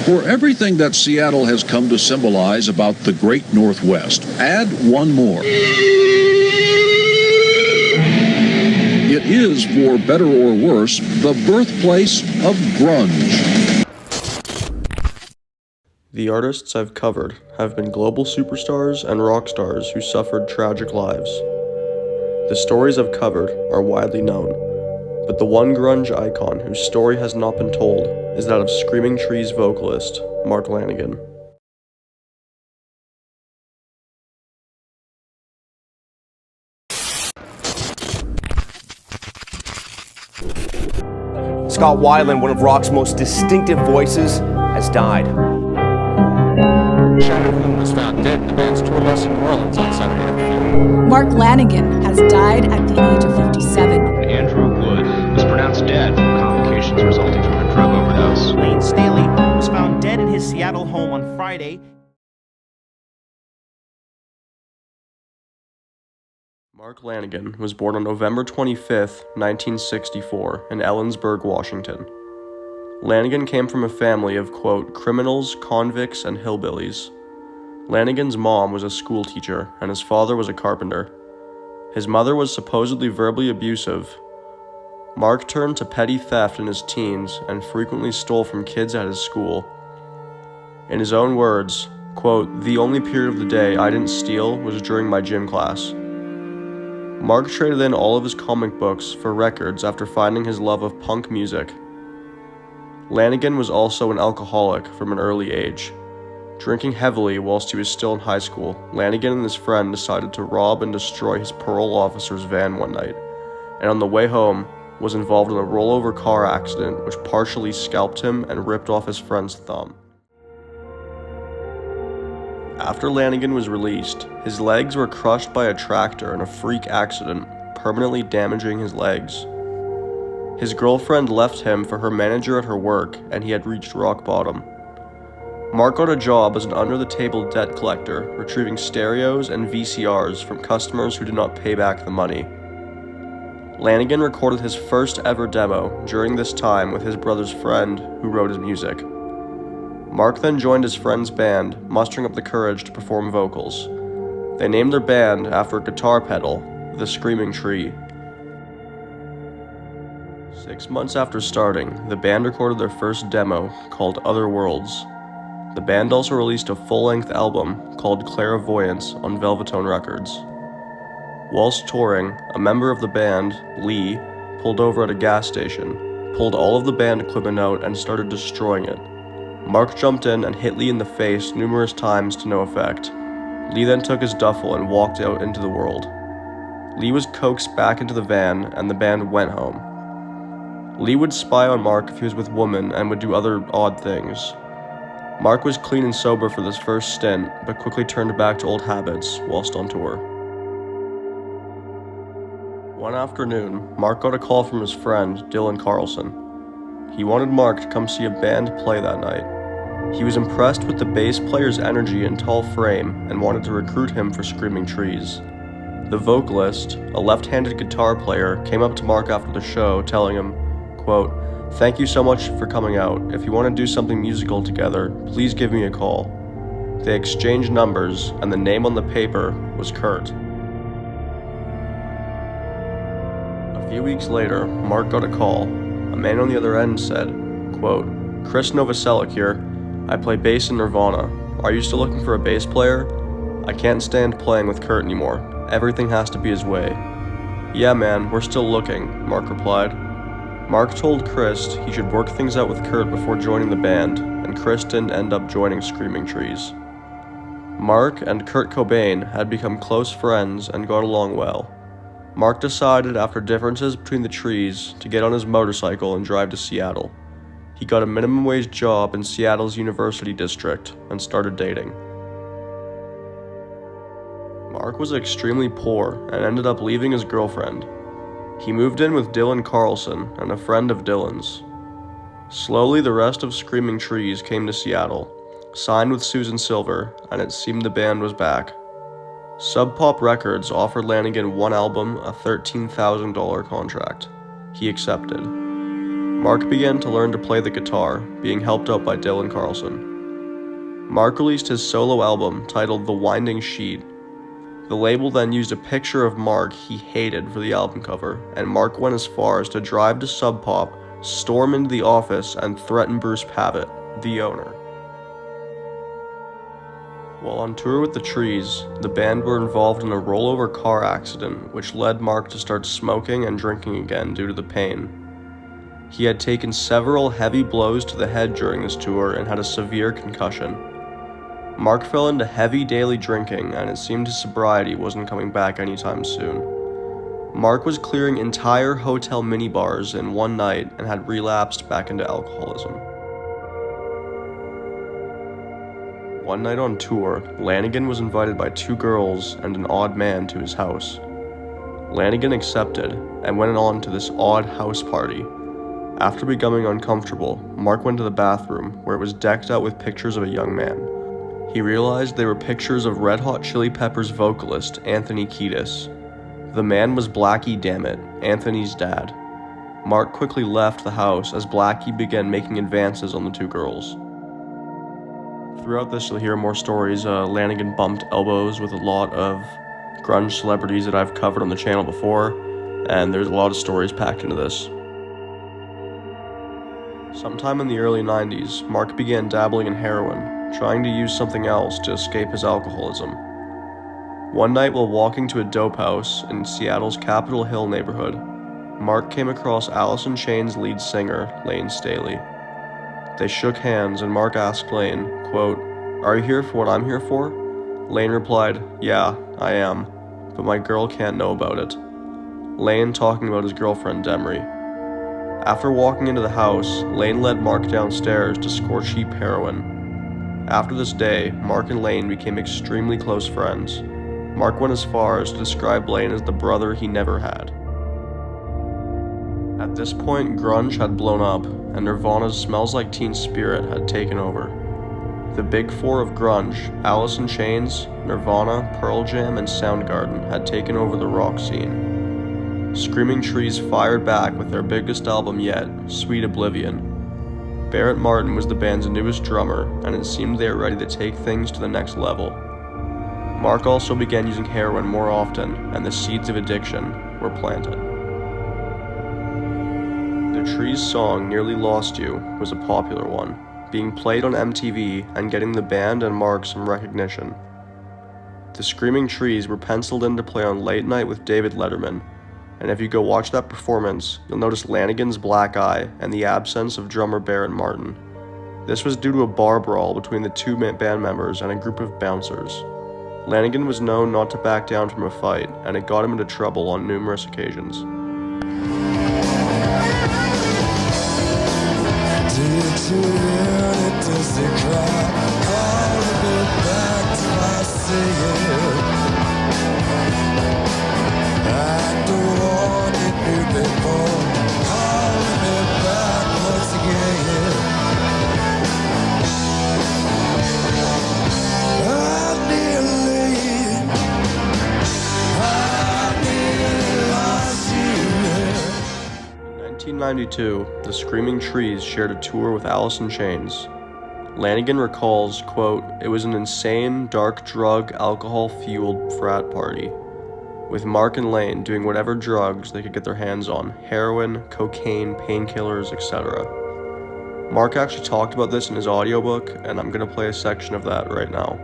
For everything that Seattle has come to symbolize about the Great Northwest, add one more. It is, for better or worse, the birthplace of grunge. The artists I've covered have been global superstars and rock stars who suffered tragic lives. The stories I've covered are widely known, but the one grunge icon whose story has not been told is that of Screaming Trees vocalist Mark Lanegan. Scott Weiland, one of rock's most distinctive voices, has died. Shatterhand was found dead in the band's tour bus in New Orleans on Saturday afternoon. Mark Lanegan has died at the age of 57. Andrew Wood was pronounced dead from complications resulting from a drug overdose. Layne Staley was found dead in his Seattle home on Friday. Mark Lanegan was born on November 25, 1964, in Ellensburg, Washington. Lanegan came from a family of, quote, criminals, convicts, and hillbillies. Lanegan's mom was a school teacher, and his father was a carpenter. His mother was supposedly verbally abusive. Mark turned to petty theft in his teens and frequently stole from kids at his school. In his own words, quote, the only period of the day I didn't steal was during my gym class. Mark traded in all of his comic books for records after finding his love of punk music. Lanegan was also an alcoholic from an early age. Drinking heavily whilst he was still in high school, Lanegan and his friend decided to rob and destroy his parole officer's van one night, and on the way home was involved in a rollover car accident which partially scalped him and ripped off his friend's thumb. After Lanegan was released, his legs were crushed by a tractor in a freak accident, permanently damaging his legs. His girlfriend left him for her manager at her work, and he had reached rock bottom. Mark got a job as an under-the-table debt collector, retrieving stereos and VCRs from customers who did not pay back the money. Lanegan recorded his first ever demo during this time with his brother's friend, who wrote his music. Mark then joined his friend's band, mustering up the courage to perform vocals. They named their band after a guitar pedal, the Screaming Tree. 6 months after starting, the band recorded their first demo, called Other Worlds. The band also released a full-length album called Clairvoyance on Velvetone Records. Whilst touring, a member of the band, Lee, pulled over at a gas station, pulled all of the band equipment out and started destroying it. Mark jumped in and hit Lee in the face numerous times to no effect. Lee then took his duffel and walked out into the world. Lee was coaxed back into the van and the band went home. Lee would spy on Mark if he was with women and would do other odd things. Mark was clean and sober for this first stint, but quickly turned back to old habits whilst on tour. One afternoon, Mark got a call from his friend, Dylan Carlson. He wanted Mark to come see a band play that night. He was impressed with the bass player's energy and tall frame and wanted to recruit him for Screaming Trees. The vocalist, a left-handed guitar player, came up to Mark after the show, telling him, quote, thank you so much for coming out. If you want to do something musical together, please give me a call. They exchanged numbers, and the name on the paper was Kurt. A few weeks later, Mark got a call. A man on the other end said, quote, Chris Novoselic here. I play bass in Nirvana. Are you still looking for a bass player? I can't stand playing with Kurt anymore. Everything has to be his way. Yeah man, we're still looking, Mark replied. Mark told Chris he should work things out with Kurt before joining the band, and Chris didn't end up joining Screaming Trees. Mark and Kurt Cobain had become close friends and got along well. Mark decided after differences between the Trees to get on his motorcycle and drive to Seattle. He got a minimum wage job in Seattle's University District and started dating. Mark was extremely poor and ended up leaving his girlfriend. He moved in with Dylan Carlson and a friend of Dylan's. Slowly, the rest of Screaming Trees came to Seattle, signed with Susan Silver, and it seemed the band was back. Sub Pop Records offered Lanegan one album, a $13,000 contract. He accepted. Mark began to learn to play the guitar, being helped out by Dylan Carlson. Mark released his solo album titled The Winding Sheet. The label then used a picture of Mark he hated for the album cover, and Mark went as far as to drive to Sub Pop, storm into the office, and threaten Bruce Pavitt, the owner. While on tour with the Trees, the band were involved in a rollover car accident which led Mark to start smoking and drinking again due to the pain. He had taken several heavy blows to the head during this tour and had a severe concussion. Mark fell into heavy daily drinking, and it seemed his sobriety wasn't coming back anytime soon. Mark was clearing entire hotel minibars in one night and had relapsed back into alcoholism. One night on tour, Lanegan was invited by two girls and an odd man to his house. Lanegan accepted and went on to this odd house party. After becoming uncomfortable, Mark went to the bathroom, where it was decked out with pictures of a young man. He realized they were pictures of Red Hot Chili Peppers vocalist Anthony Kiedis. The man was Blackie Dammit, Anthony's dad. Mark quickly left the house as Blackie began making advances on the two girls. Throughout this, you'll hear more stories. Lanegan bumped elbows with a lot of grunge celebrities that I've covered on the channel before, and there's a lot of stories packed into this. Sometime in the early 90s, Mark began dabbling in heroin, trying to use something else to escape his alcoholism. One night while walking to a dope house in Seattle's Capitol Hill neighborhood, Mark came across Alice in Chains' lead singer, Layne Staley. They shook hands and Mark asked Layne, quote, "Are you here for what I'm here for?" Layne replied, "Yeah, I am, but my girl can't know about it." Layne talking about his girlfriend Demri. After walking into the house, Layne led Mark downstairs to score cheap heroin. After this day, Mark and Layne became extremely close friends. Mark went as far as to describe Layne as the brother he never had. At this point, grunge had blown up, and Nirvana's Smells Like Teen Spirit had taken over. The big four of grunge, Alice in Chains, Nirvana, Pearl Jam, and Soundgarden, had taken over the rock scene. Screaming Trees fired back with their biggest album yet, Sweet Oblivion. Barrett Martin was the band's newest drummer, and it seemed they were ready to take things to the next level. Mark also began using heroin more often, and the seeds of addiction were planted. The Trees' song Nearly Lost You was a popular one, being played on MTV and getting the band and Mark some recognition. The Screaming Trees were penciled in to play on Late Night with David Letterman, and if you go watch that performance, you'll notice Lanegan's black eye and the absence of drummer Barrett Martin. This was due to a bar brawl between the two band members and a group of bouncers. Lanegan was known not to back down from a fight, and it got him into trouble on numerous occasions. In 1992, the Screaming Trees shared a tour with Alice in Chains. Lanegan recalls, quote, "It was an insane, dark drug, alcohol-fueled frat party, with Mark and Layne doing whatever drugs they could get their hands on, heroin, cocaine, painkillers, etc. Mark actually talked about this in his audiobook, and I'm going to play a section of that right now.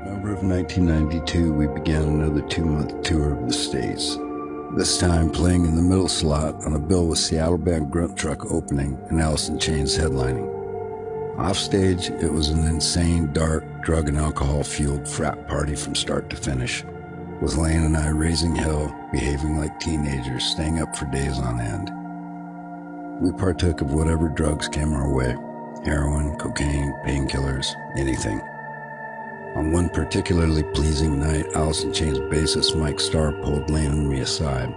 November of 1992, we began another 2-month tour of the States. This time playing in the middle slot on a bill with Seattle band Grunt Truck opening and Alice in Chains headlining. Offstage, it was an insane, dark, drug and alcohol-fueled frat party from start to finish, with Layne and I raising hell, behaving like teenagers, staying up for days on end. We partook of whatever drugs came our way, heroin, cocaine, painkillers, anything. On one particularly pleasing night, Alice in Chains bassist Mike Starr pulled Layne and me aside.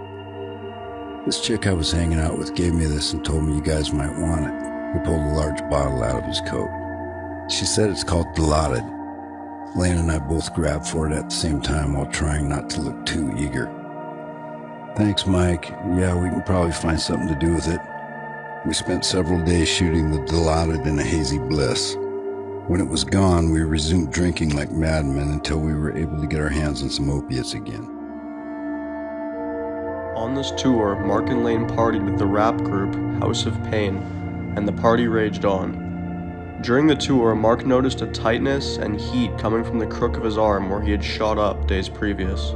"This chick I was hanging out with gave me this and told me you guys might want it." He pulled a large bottle out of his coat. "She said it's called Dilaudid." Layne and I both grabbed for it at the same time while trying not to look too eager. "Thanks, Mike. Yeah, we can probably find something to do with it. We spent several days shooting the Dilaudid in a hazy bliss. When it was gone, we resumed drinking like madmen until we were able to get our hands on some opiates again. On this tour, Mark and Layne partied with the rap group House of Pain, and the party raged on. During the tour, Mark noticed a tightness and heat coming from the crook of his arm where he had shot up days previous.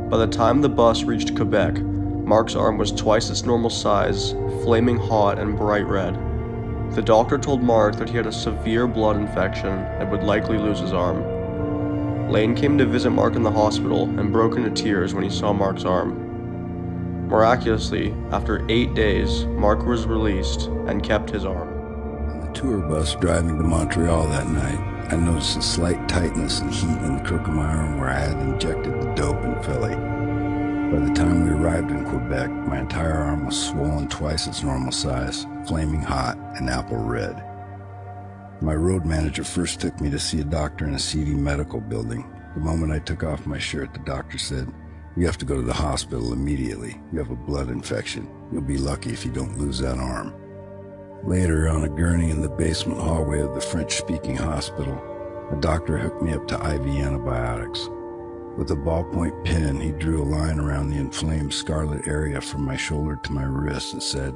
By the time the bus reached Quebec, Mark's arm was twice its normal size, flaming hot and bright red. The doctor told Mark that he had a severe blood infection and would likely lose his arm. Layne came to visit Mark in the hospital and broke into tears when he saw Mark's arm. Miraculously, after 8 days, Mark was released and kept his arm. On the tour bus driving to Montreal that night, I noticed a slight tightness and heat in the crook of my arm where I had injected the dope in Philly. By the time we arrived in Quebec, my entire arm was swollen twice its normal size, flaming hot and apple red. My road manager first took me to see a doctor in a seedy medical building. The moment I took off my shirt, the doctor said, "You have to go to the hospital immediately. You have a blood infection. You'll be lucky if you don't lose that arm." Later, on a gurney in the basement hallway of the French-speaking hospital, a doctor hooked me up to IV antibiotics. With a ballpoint pen, he drew a line around the inflamed scarlet area from my shoulder to my wrist and said,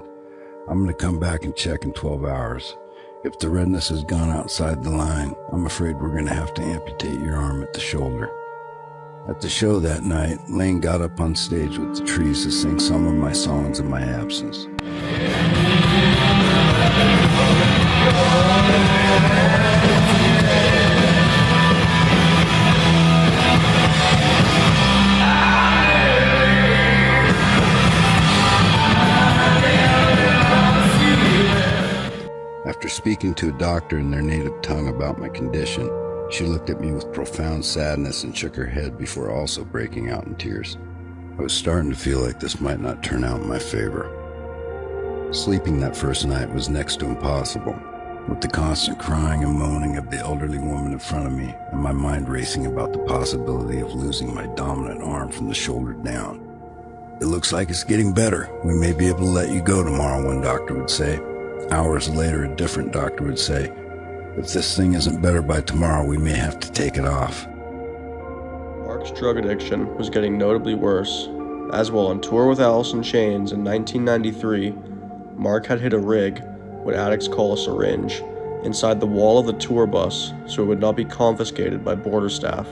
"I'm going to come back and check in 12 hours. If the redness has gone outside the line, I'm afraid we're going to have to amputate your arm at the shoulder." At the show that night, Layne got up on stage with the Trees to sing some of my songs in my absence. After speaking to a doctor in their native tongue about my condition, she looked at me with profound sadness and shook her head before also breaking out in tears. I was starting to feel like this might not turn out in my favor. Sleeping that first night was next to impossible, with the constant crying and moaning of the elderly woman in front of me and my mind racing about the possibility of losing my dominant arm from the shoulder down. "It looks like it's getting better. We may be able to let you go tomorrow," one doctor would say. Hours later, a different doctor would say, "If this thing isn't better by tomorrow, we may have to take it off." Mark's drug addiction was getting notably worse. As well, on tour with Alice in Chains in 1993, Mark had hid a rig, what addicts call a syringe, inside the wall of the tour bus so it would not be confiscated by border staff.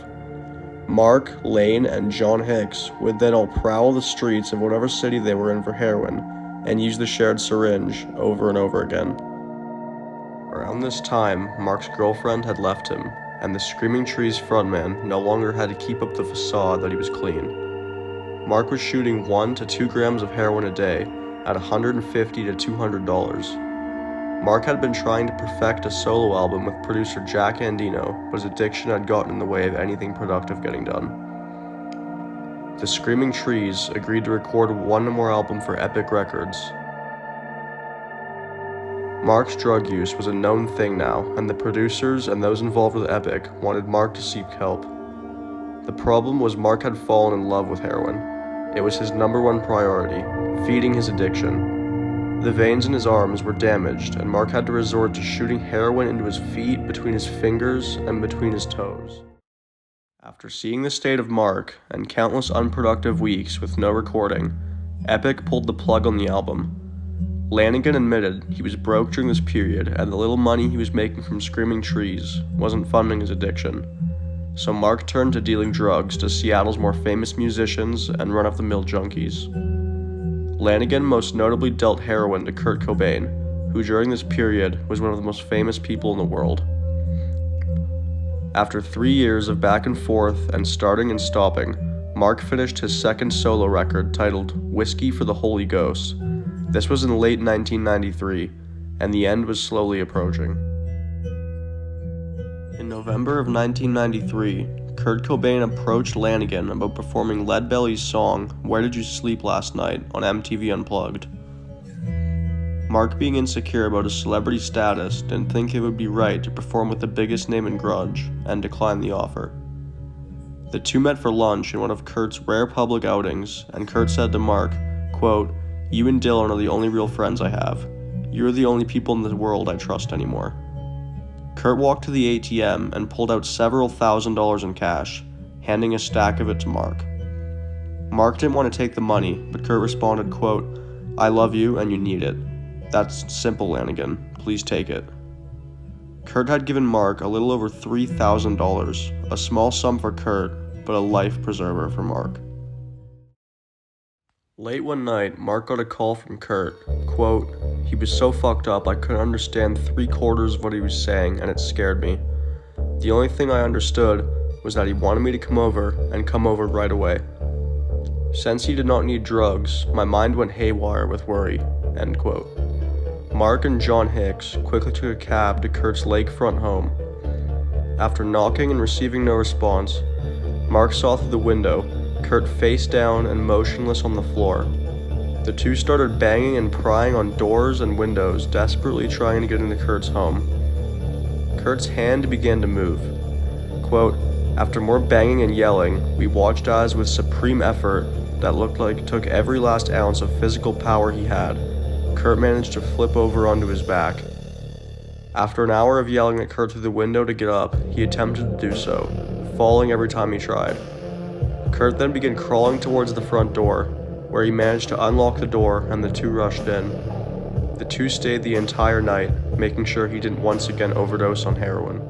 Mark, Layne, and John Hicks would then all prowl the streets of whatever city they were in for heroin and use the shared syringe over and over again. Around this time, Mark's girlfriend had left him, and the Screaming Trees frontman no longer had to keep up the facade that he was clean. Mark was shooting 1 to 2 grams of heroin a day at $150 to $200. Mark had been trying to perfect a solo album with producer Jack Andino, but his addiction had gotten in the way of anything productive getting done. The Screaming Trees agreed to record one more album for Epic Records. Mark's drug use was a known thing now, and the producers and those involved with Epic wanted Mark to seek help. The problem was Mark had fallen in love with heroin. It was his #1 priority, feeding his addiction. The veins in his arms were damaged, and Mark had to resort to shooting heroin into his feet, between his fingers, and between his toes. After seeing the state of Mark, and countless unproductive weeks with no recording, Epic pulled the plug on the album. Lanegan admitted he was broke during this period, and the little money he was making from Screaming Trees wasn't funding his addiction. So Mark turned to dealing drugs to Seattle's more famous musicians and run-of-the-mill junkies. Lanegan most notably dealt heroin to Kurt Cobain, who during this period was one of the most famous people in the world. After 3 years of back and forth and starting and stopping, Mark finished his second solo record titled Whiskey for the Holy Ghost. This was in late 1993, and the end was slowly approaching. In November of 1993, Kurt Cobain approached Lanegan about performing Leadbelly's song Where Did You Sleep Last Night on MTV Unplugged. Mark, being insecure about his celebrity status, didn't think it would be right to perform with the biggest name in grunge, and declined the offer. The two met for lunch in one of Kurt's rare public outings, and Kurt said to Mark, quote, You and Dylan are the only real friends I have. You're the only people in the world I trust anymore. Kurt walked to the ATM and pulled out several $1,000s in cash, handing a stack of it to Mark. Mark didn't want to take the money, but Kurt responded, quote, "I love you and you need it. That's simple, Lanegan. Please take it." Kurt had given Mark a little over $3,000, a small sum for Kurt, but a life preserver for Mark. Late one night, Mark got a call from Kurt. Quote, "He was so fucked up I couldn't understand 3/4 of what he was saying and it scared me. The only thing I understood was that he wanted me to come over and come over right away. Since he did not need drugs, my mind went haywire with worry." End quote. Mark and John Hicks quickly took a cab to Kurt's lakefront home. After knocking and receiving no response, Mark saw through the window Kurt face down and motionless on the floor. The two started banging and prying on doors and windows, desperately trying to get into Kurt's home. Kurt's hand began to move. Quote, "After more banging and yelling, we watched as, with supreme effort that looked like it took every last ounce of physical power he had, Kurt managed to flip over onto his back. After an hour of yelling at Kurt through the window to get up, he attempted to do so, falling every time he tried. Kurt then began crawling towards the front door, where he managed to unlock the door and the two rushed in. The two stayed the entire night, making sure he didn't once again overdose on heroin.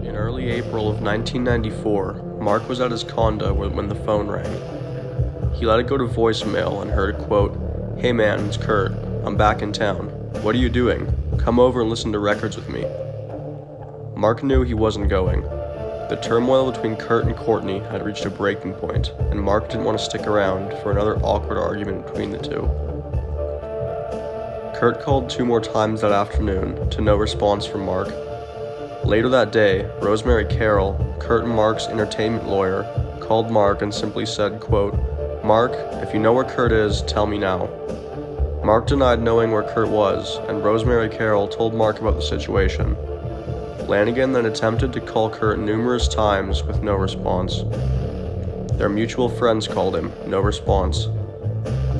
In early April of 1994, Mark was at his condo when the phone rang. He let it go to voicemail and heard a quote, "Hey man, it's Kurt. I'm back in town. What are you doing? Come over and listen to records with me." Mark knew he wasn't going. The turmoil between Kurt and Courtney had reached a breaking point, and Mark didn't want to stick around for another awkward argument between the two. Kurt called 2 more times that afternoon, to no response from Mark. Later that day, Rosemary Carroll, Kurt and Mark's entertainment lawyer, called Mark and simply said, quote, "Mark, if you know where Kurt is, tell me now." Mark denied knowing where Kurt was, and Rosemary Carroll told Mark about the situation. Lanegan then attempted to call Kurt numerous times with no response. Their mutual friends called him, no response.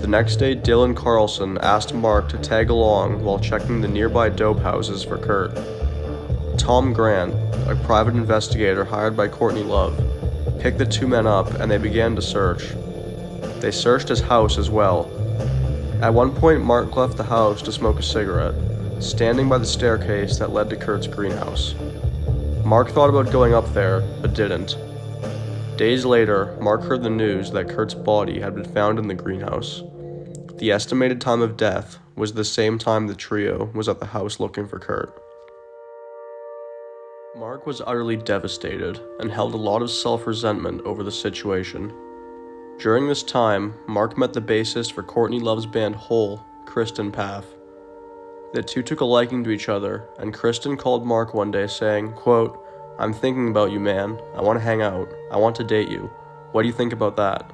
The next day, Dylan Carlson asked Mark to tag along while checking the nearby dope houses for Kurt. Tom Grant, a private investigator hired by Courtney Love, picked the 2 men up and they began to search. They searched his house as well. At one point, Mark left the house to smoke a cigarette, standing by the staircase that led to Kurt's greenhouse. Mark thought about going up there, but didn't. Days later, Mark heard the news that Kurt's body had been found in the greenhouse. The estimated time of death was the same time the trio was at the house looking for Kurt. Mark was utterly devastated and held a lot of self-resentment over the situation. During this time, Mark met the bassist for Courtney Love's band Hole, Kristen Pfaff. The two took a liking to each other, and Kristen called Mark one day saying, quote, "I'm thinking about you, man. I want to hang out. I want to date you. What do you think about that?"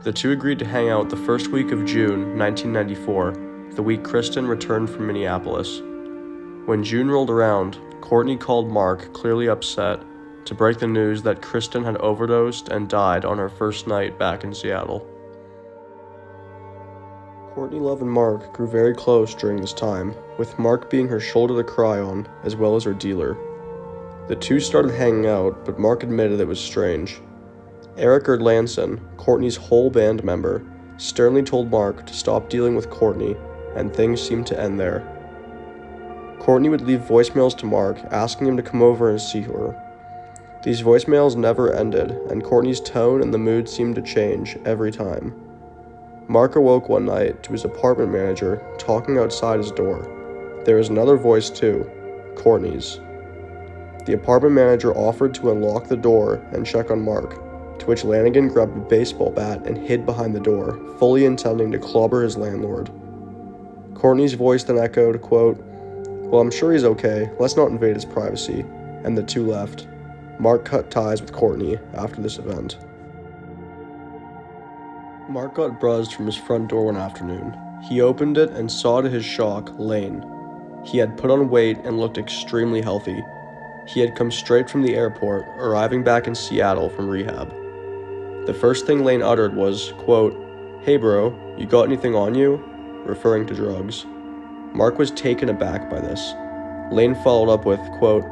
The two agreed to hang out the first week of June 1994, the week Kristen returned from Minneapolis. When June rolled around, Courtney called Mark, clearly upset, to break the news that Kristen had overdosed and died on her first night back in Seattle. Courtney Love and Mark grew very close during this time, with Mark being her shoulder to cry on, as well as her dealer. The two started hanging out, but Mark admitted it was strange. Eric Erdlanson, Courtney's whole band member, sternly told Mark to stop dealing with Courtney, and things seemed to end there. Courtney would leave voicemails to Mark, asking him to come over and see her. These voicemails never ended, and Courtney's tone and the mood seemed to change every time. Mark awoke one night to his apartment manager talking outside his door. There was another voice too, Courtney's. The apartment manager offered to unlock the door and check on Mark, to which Lanegan grabbed a baseball bat and hid behind the door, fully intending to clobber his landlord. Courtney's voice then echoed, quote, "Well, I'm sure he's okay, let's not invade his privacy," and the two left. Mark cut ties with Courtney after this event. Mark got buzzed from his front door one afternoon. He opened it and saw to his shock Layne. He had put on weight and looked extremely healthy. He had come straight from the airport, arriving back in Seattle from rehab. The first thing Layne uttered was, quote, "Hey bro, you got anything on you?" referring to drugs. Mark was taken aback by this. Layne followed up with, quote,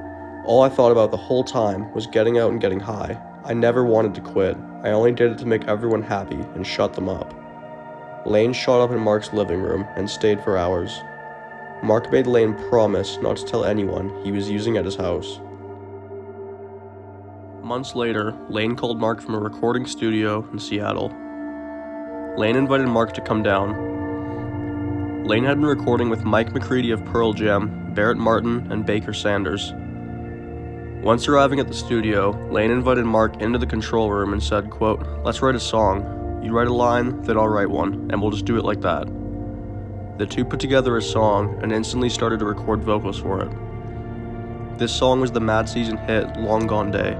"All I thought about the whole time was getting out and getting high. I never wanted to quit. I only did it to make everyone happy and shut them up." Layne shot up in Mark's living room and stayed for hours. Mark made Layne promise not to tell anyone he was using at his house. Months later, Layne called Mark from a recording studio in Seattle. Layne invited Mark to come down. Layne had been recording with Mike McCready of Pearl Jam, Barrett Martin, and Baker Sanders. Once arriving at the studio, Layne invited Mark into the control room and said, quote, "Let's write a song. You write a line, then I'll write one, and we'll just do it like that." The two put together a song and instantly started to record vocals for it. This song was the Mad Season hit Long Gone Day.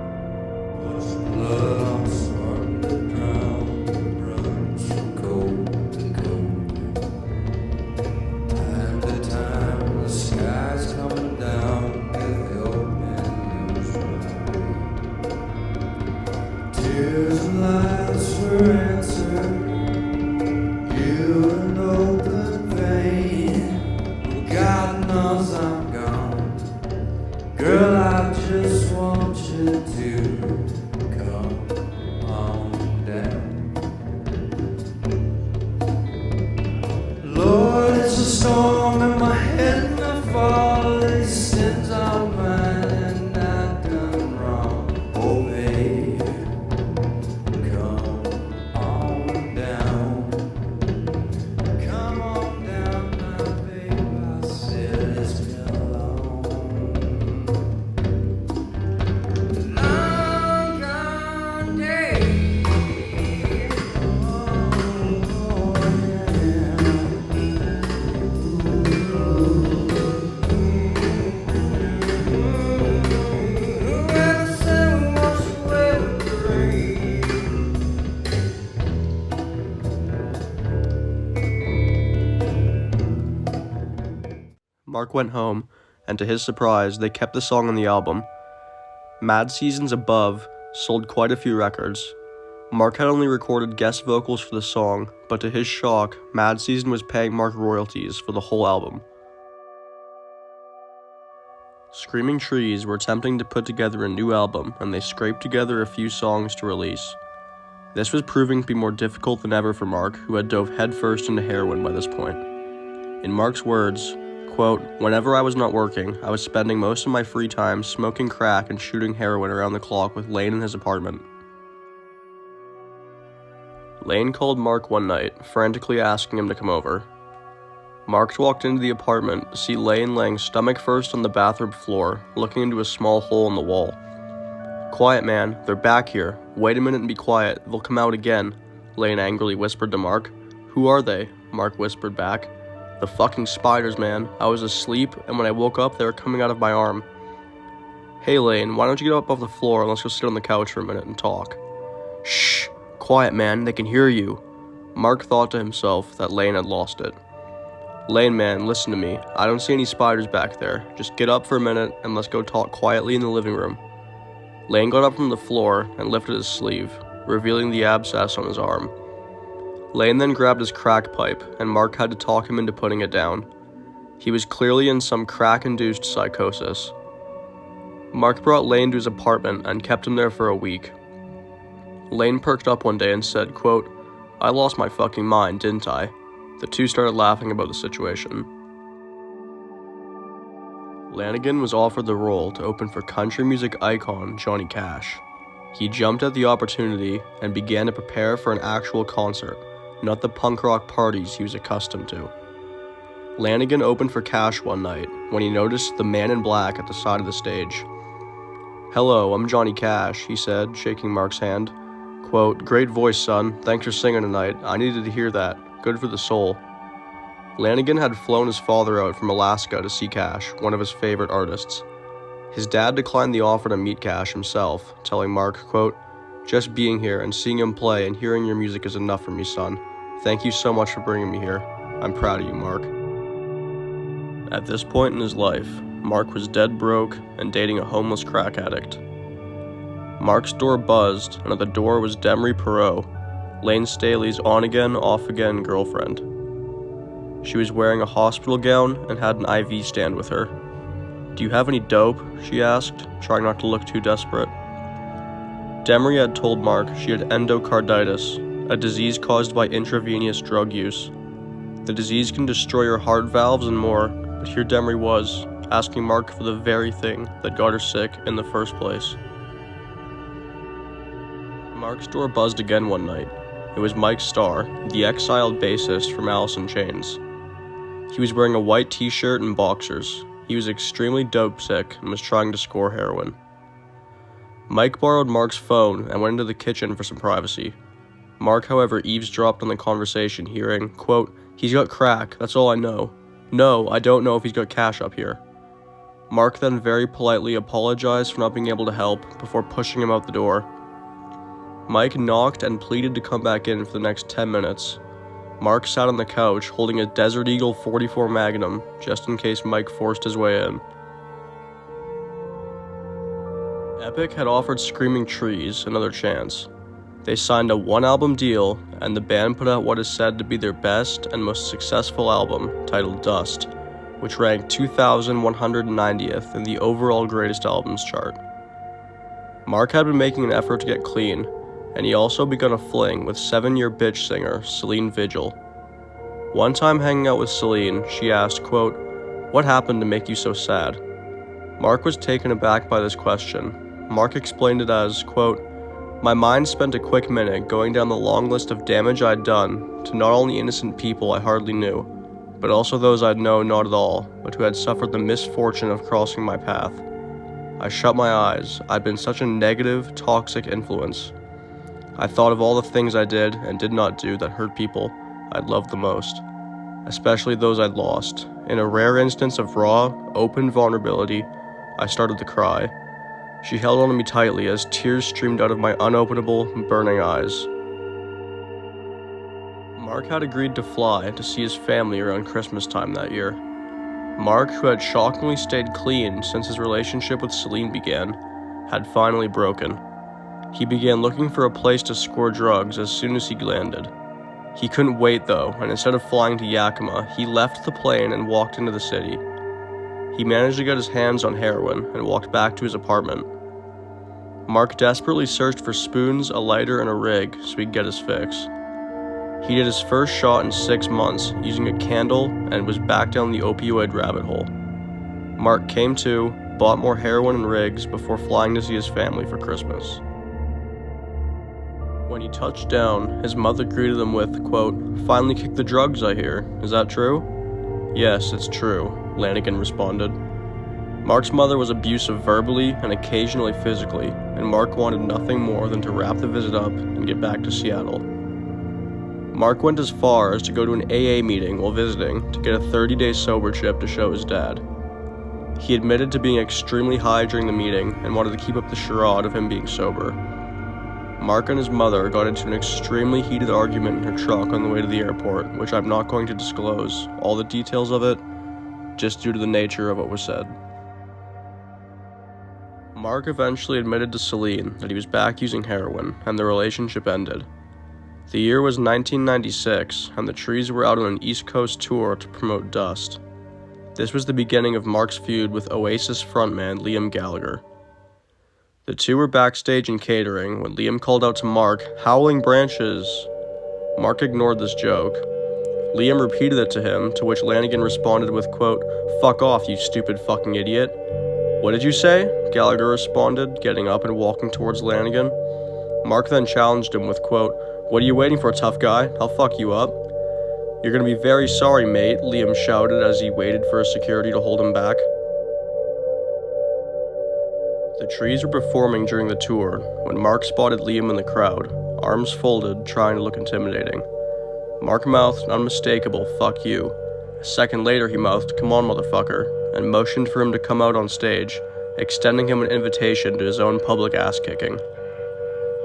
Mark went home, and to his surprise, they kept the song on the album. Mad Seasons Above sold quite a few records. Mark had only recorded guest vocals for the song, but to his shock, Mad Season was paying Mark royalties for the whole album. Screaming Trees were attempting to put together a new album, and they scraped together a few songs to release. This was proving to be more difficult than ever for Mark, who had dove headfirst into heroin by this point. In Mark's words, quote, "Whenever I was not working, I was spending most of my free time smoking crack and shooting heroin around the clock with Layne in his apartment." Layne called Mark one night, frantically asking him to come over. Mark walked into the apartment to see Layne laying stomach first on the bathroom floor, looking into a small hole in the wall. "Quiet, man, they're back here. Wait a minute and be quiet, they'll come out again," Layne angrily whispered to Mark. "Who are they?" Mark whispered back. "The fucking spiders, man. I was asleep, and when I woke up, they were coming out of my arm." "Hey, Layne, why don't you get up off the floor and let's go sit on the couch for a minute and talk?" "Shh! Quiet, man, they can hear you." Mark thought to himself that Layne had lost it. "Layne, man, listen to me. I don't see any spiders back there. Just get up for a minute and let's go talk quietly in the living room." Layne got up from the floor and lifted his sleeve, revealing the abscess on his arm. Layne then grabbed his crack pipe, and Mark had to talk him into putting it down. He was clearly in some crack-induced psychosis. Mark brought Layne to his apartment and kept him there for a week. Layne perked up one day and said, quote, "I lost my fucking mind, didn't I?" The two started laughing about the situation. Lanegan was offered the role to open for country music icon Johnny Cash. He jumped at the opportunity and began to prepare for an actual concert, not the punk rock parties he was accustomed to. Lanegan opened for Cash one night when he noticed the man in black at the side of the stage. "Hello, I'm Johnny Cash," he said, shaking Mark's hand. Quote, "Great voice, son. Thanks for singing tonight. I needed to hear that. Good for the soul." Lanegan had flown his father out from Alaska to see Cash, one of his favorite artists. His dad declined the offer to meet Cash himself, telling Mark, quote, "Just being here and seeing him play and hearing your music is enough for me, son. Thank you so much for bringing me here. I'm proud of you, Mark." At this point in his life, Mark was dead broke and dating a homeless crack addict. Mark's door buzzed, and at the door was Demri Parrot, Layne Staley's on-again, off-again girlfriend. She was wearing a hospital gown and had an IV stand with her. "Do you have any dope?" she asked, trying not to look too desperate. Demri had told Mark she had endocarditis, a disease caused by intravenous drug use. The disease can destroy your heart valves and more, but here Demri was, asking Mark for the very thing that got her sick in the first place. Mark's door buzzed again one night. It was Mike Starr, the exiled bassist from Alice in Chains. He was wearing a white t-shirt and boxers. He was extremely dope sick and was trying to score heroin. Mike borrowed Mark's phone and went into the kitchen for some privacy. Mark, however, eavesdropped on the conversation, hearing, quote, "He's got crack, that's all I know. No, I don't know if he's got cash up here." Mark then very politely apologized for not being able to help before pushing him out the door. Mike knocked and pleaded to come back in for the next 10 minutes. Mark sat on the couch holding a Desert Eagle 44 Magnum just in case Mike forced his way in. Epic had offered Screaming Trees another chance. They signed a one-album deal, and the band put out what is said to be their best and most successful album, titled Dust, which ranked 2,190th in the overall greatest albums chart. Mark had been making an effort to get clean, and he also begun a fling with 7-year bitch singer Selene Vigil. One time hanging out with Selene, she asked, quote, "What happened to make you so sad?" Mark was taken aback by this question. Mark explained it as, quote, "My mind spent a quick minute going down the long list of damage I'd done to not only innocent people I hardly knew, but also those I'd known not at all, but who had suffered the misfortune of crossing my path. I shut my eyes. I'd been such a negative, toxic influence. I thought of all the things I did and did not do that hurt people I'd loved the most, especially those I'd lost. In a rare instance of raw, open vulnerability, I started to cry. She held on to me tightly as tears streamed out of my unopenable, burning eyes." Mark had agreed to fly to see his family around Christmas time that year. Mark, who had shockingly stayed clean since his relationship with Selene began, had finally broken. He began looking for a place to score drugs as soon as he landed. He couldn't wait though, and instead of flying to Yakima, he left the plane and walked into the city. He managed to get his hands on heroin and walked back to his apartment. Mark desperately searched for spoons, a lighter, and a rig so he'd get his fix. He did his first shot in 6 months using a candle and was back down the opioid rabbit hole. Mark came to, bought more heroin and rigs before flying to see his family for Christmas. When he touched down, his mother greeted him with, quote, "Finally kicked the drugs, I hear. Is that true?" "Yes, it's true," Lanegan responded. Mark's mother was abusive verbally and occasionally physically, and Mark wanted nothing more than to wrap the visit up and get back to Seattle. Mark went as far as to go to an AA meeting while visiting to get a 30-day sober chip to show his dad. He admitted to being extremely high during the meeting and wanted to keep up the charade of him being sober. Mark and his mother got into an extremely heated argument in her truck on the way to the airport, which I'm not going to disclose all the details of it, just due to the nature of what was said. Mark eventually admitted to Selene that he was back using heroin, and the relationship ended. The year was 1996, and the Trees were out on an East Coast tour to promote Dust. This was the beginning of Mark's feud with Oasis frontman Liam Gallagher. The two were backstage and catering when Liam called out to Mark, "Howling branches!" Mark ignored this joke. Liam repeated it to him, to which Lanegan responded with, quote, "Fuck off, you stupid fucking idiot." "What did you say?" Gallagher responded, getting up and walking towards Lanegan. Mark then challenged him with, quote, "What are you waiting for, tough guy? I'll fuck you up." "You're gonna be very sorry, mate," Liam shouted as he waited for his security to hold him back. The Trees were performing during the tour when Mark spotted Liam in the crowd, arms folded, trying to look intimidating. Mark mouthed an unmistakable "fuck you." A second later he mouthed "come on, motherfucker," and motioned for him to come out on stage, extending him an invitation to his own public ass-kicking.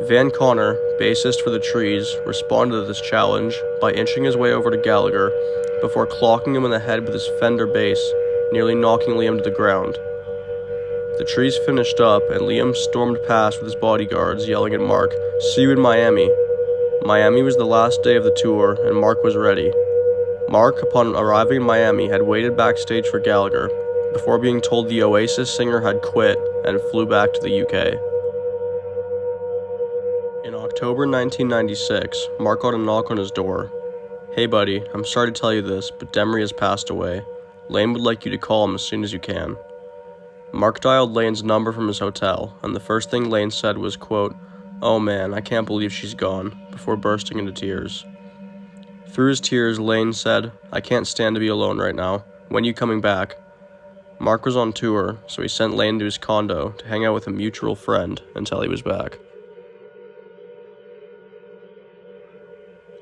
Van Connor, bassist for the Trees, responded to this challenge by inching his way over to Gallagher before clocking him in the head with his Fender bass, nearly knocking Liam to the ground. The Trees finished up, and Liam stormed past with his bodyguards, yelling at Mark, "See you in Miami." Miami was the last day of the tour, and Mark was ready. Mark, upon arriving in Miami, had waited backstage for Gallagher, before being told the Oasis singer had quit and flew back to the UK. In October 1996, Mark got a knock on his door. "Hey buddy, I'm sorry to tell you this, but Demri has passed away. Layne would like you to call him as soon as you can." Mark dialed Layne's number from his hotel, and the first thing Layne said was, quote, "Oh man, I can't believe she's gone," before bursting into tears. Through his tears, Layne said, "I can't stand to be alone right now. When you coming back?" Mark was on tour, so he sent Layne to his condo to hang out with a mutual friend until he was back.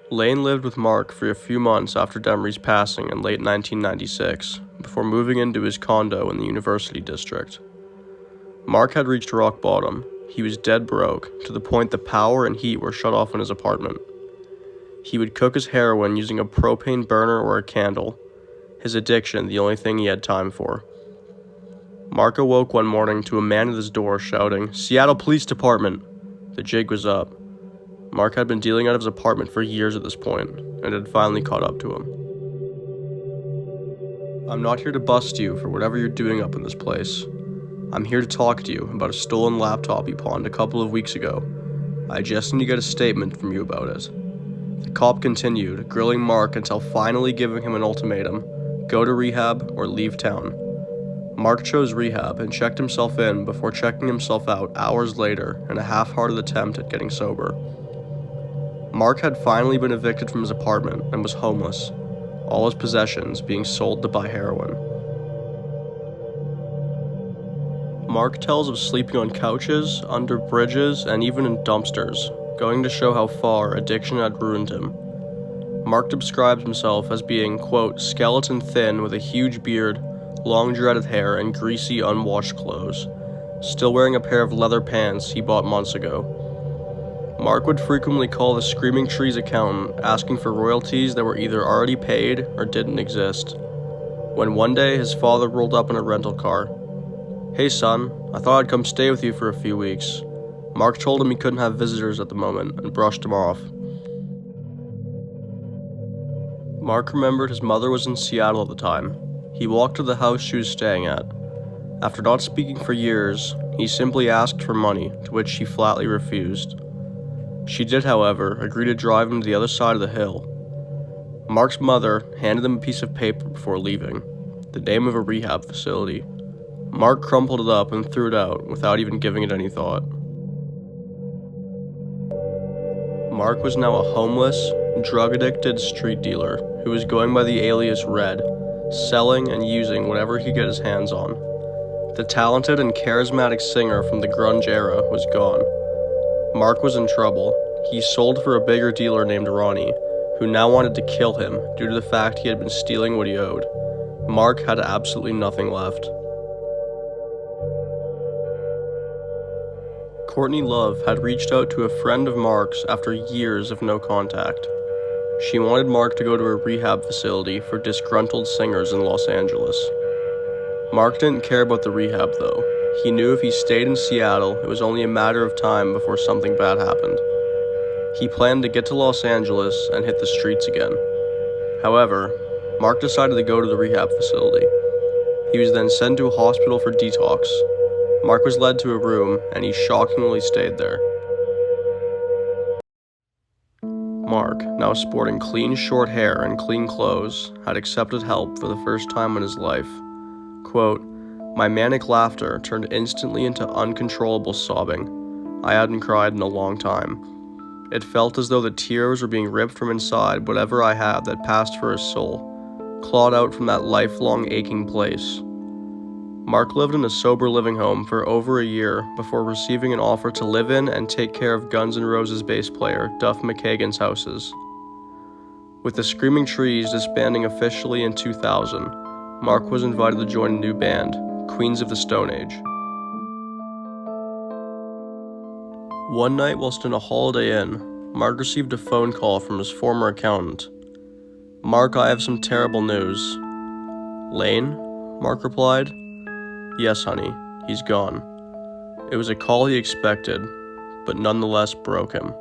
Layne lived with Mark for a few months after Demri's passing in late 1996, before moving into his condo in the University District. Mark had reached rock bottom. He was dead broke, to the point that power and heat were shut off in his apartment. He would cook his heroin using a propane burner or a candle, his addiction the only thing he had time for. Mark awoke one morning to a man at his door shouting, "Seattle Police Department!" The jig was up. Mark had been dealing out of his apartment for years at this point, and had finally caught up to him. "I'm not here to bust you for whatever you're doing up in this place. I'm here to talk to you about a stolen laptop you pawned a couple of weeks ago. I just need to get a statement from you about it." The cop continued, grilling Mark until finally giving him an ultimatum: go to rehab or leave town. Mark chose rehab and checked himself in before checking himself out hours later in a half-hearted attempt at getting sober. Mark had finally been evicted from his apartment and was homeless, all his possessions being sold to buy heroin. Mark tells of sleeping on couches, under bridges, and even in dumpsters, going to show how far addiction had ruined him. Mark describes himself as being, quote, "skeleton thin with a huge beard, long dreaded hair, and greasy, unwashed clothes, still wearing a pair of leather pants he bought months ago." Mark would frequently call the Screaming Trees accountant asking for royalties that were either already paid or didn't exist. When one day his father rolled up in a rental car. "Hey son, I thought I'd come stay with you for a few weeks." Mark told him he couldn't have visitors at the moment and brushed him off. Mark remembered his mother was in Seattle at the time. He walked to the house she was staying at. After not speaking for years, he simply asked for money, to which she flatly refused. She did, however, agree to drive him to the other side of the hill. Mark's mother handed him a piece of paper before leaving, the name of a rehab facility. Mark crumpled it up and threw it out without even giving it any thought. Mark was now a homeless, drug-addicted street dealer who was going by the alias Red, selling and using whatever he could get his hands on. The talented and charismatic singer from the grunge era was gone. Mark was in trouble. He sold for a bigger dealer named Ronnie, who now wanted to kill him due to the fact he had been stealing what he owed. Mark had absolutely nothing left. Courtney Love had reached out to a friend of Mark's after years of no contact. She wanted Mark to go to a rehab facility for disgruntled singers in Los Angeles. Mark didn't care about the rehab though. He knew if he stayed in Seattle, it was only a matter of time before something bad happened. He planned to get to Los Angeles and hit the streets again. However, Mark decided to go to the rehab facility. He was then sent to a hospital for detox. Mark was led to a room, and he shockingly stayed there. Mark, now sporting clean short hair and clean clothes, had accepted help for the first time in his life. Quote, "My manic laughter turned instantly into uncontrollable sobbing. I hadn't cried in a long time. It felt as though the tears were being ripped from inside whatever I had that passed for a soul, clawed out from that lifelong aching place." Mark lived in a sober living home for over a year before receiving an offer to live in and take care of Guns N' Roses bass player Duff McKagan's houses. With the Screaming Trees disbanding officially in 2000, Mark was invited to join a new band, Queens of the Stone Age. One night whilst in a Holiday Inn, Mark received a phone call from his former accountant. "Mark, I have some terrible news." "Layne?" Mark replied. "Yes, honey, he's gone." It was a call he expected, but nonetheless broke him.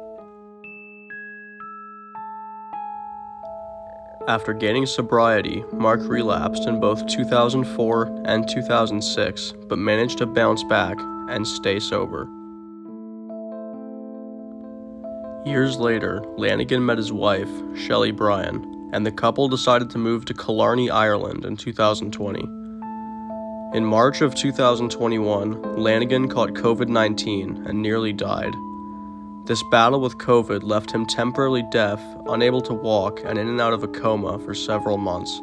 After gaining sobriety, Mark relapsed in both 2004 and 2006, but managed to bounce back and stay sober. Years later, Lanegan met his wife, Shelley Bryan, and the couple decided to move to Killarney, Ireland in 2020. In March of 2021, Lanegan caught COVID-19 and nearly died. This battle with COVID left him temporarily deaf, unable to walk, and in and out of a coma for several months.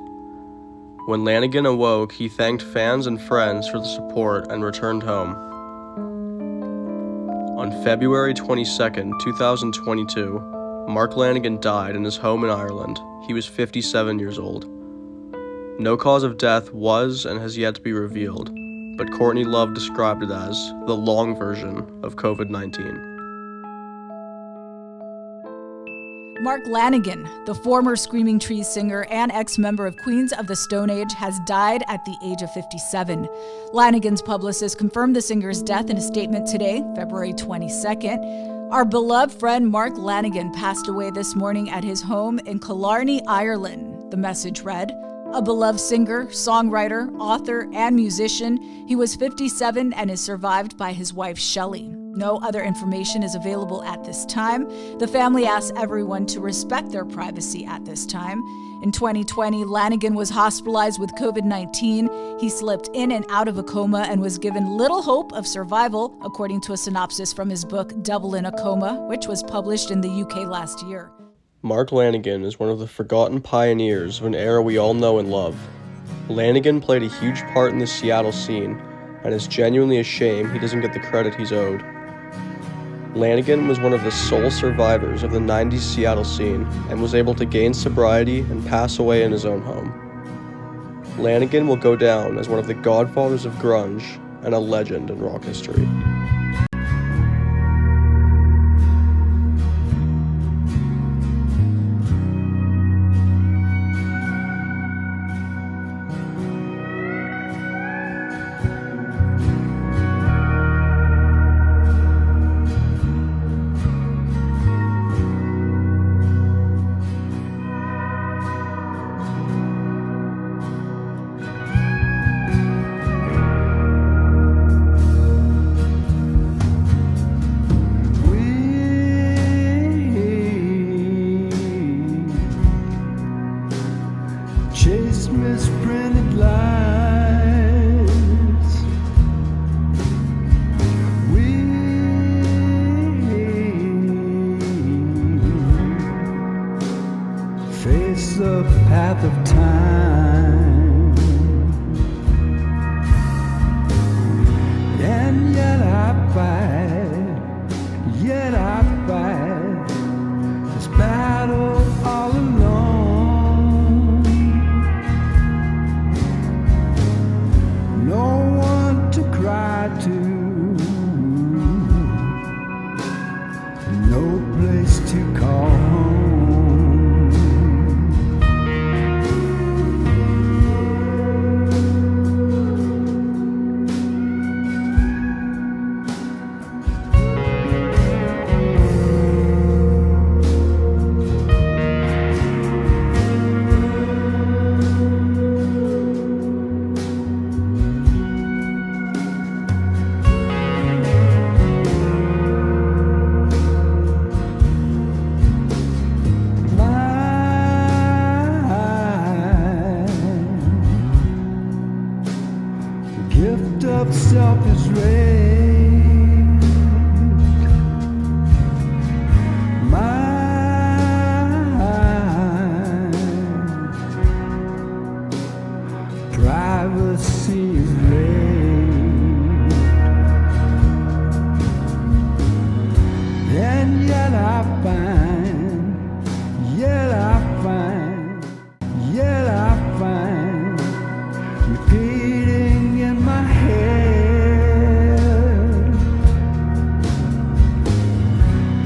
When Lanegan awoke, he thanked fans and friends for the support and returned home. On February 22, 2022, Mark Lanegan died in his home in Ireland. He was 57 years old. No cause of death was and has yet to be revealed, but Courtney Love described it as the long version of COVID-19. Mark Lanegan, the former Screaming Trees singer and ex-member of Queens of the Stone Age, has died at the age of 57. Lanegan's publicist confirmed the singer's death in a statement today, February 22nd. Our beloved friend Mark Lanegan passed away this morning at his home in Killarney, Ireland, the message read. A beloved singer, songwriter, author, and musician, he was 57 and is survived by his wife Shelley. No other information is available at this time. The family asks everyone to respect their privacy at this time. In 2020, Lanegan was hospitalized with COVID-19. He slipped in and out of a coma and was given little hope of survival, according to a synopsis from his book Double in a Coma, which was published in the UK last year. Mark Lanegan is one of the forgotten pioneers of an era we all know and love. Lanegan played a huge part in the Seattle scene, and it's genuinely a shame he doesn't get the credit he's owed. Lanegan was one of the sole survivors of the 90s Seattle scene and was able to gain sobriety and pass away in his own home. Lanegan will go down as one of the godfathers of grunge and a legend in rock history. Chase misprinted lines. We face the path of time, and yet I fight this battle all alone. No one to cry to, no place to call home. Gift of self is raised. Mine privacy is raised, and yet I find repeating in my head.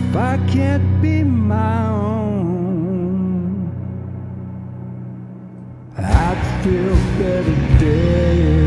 If I can't be my own, I'd feel better dead.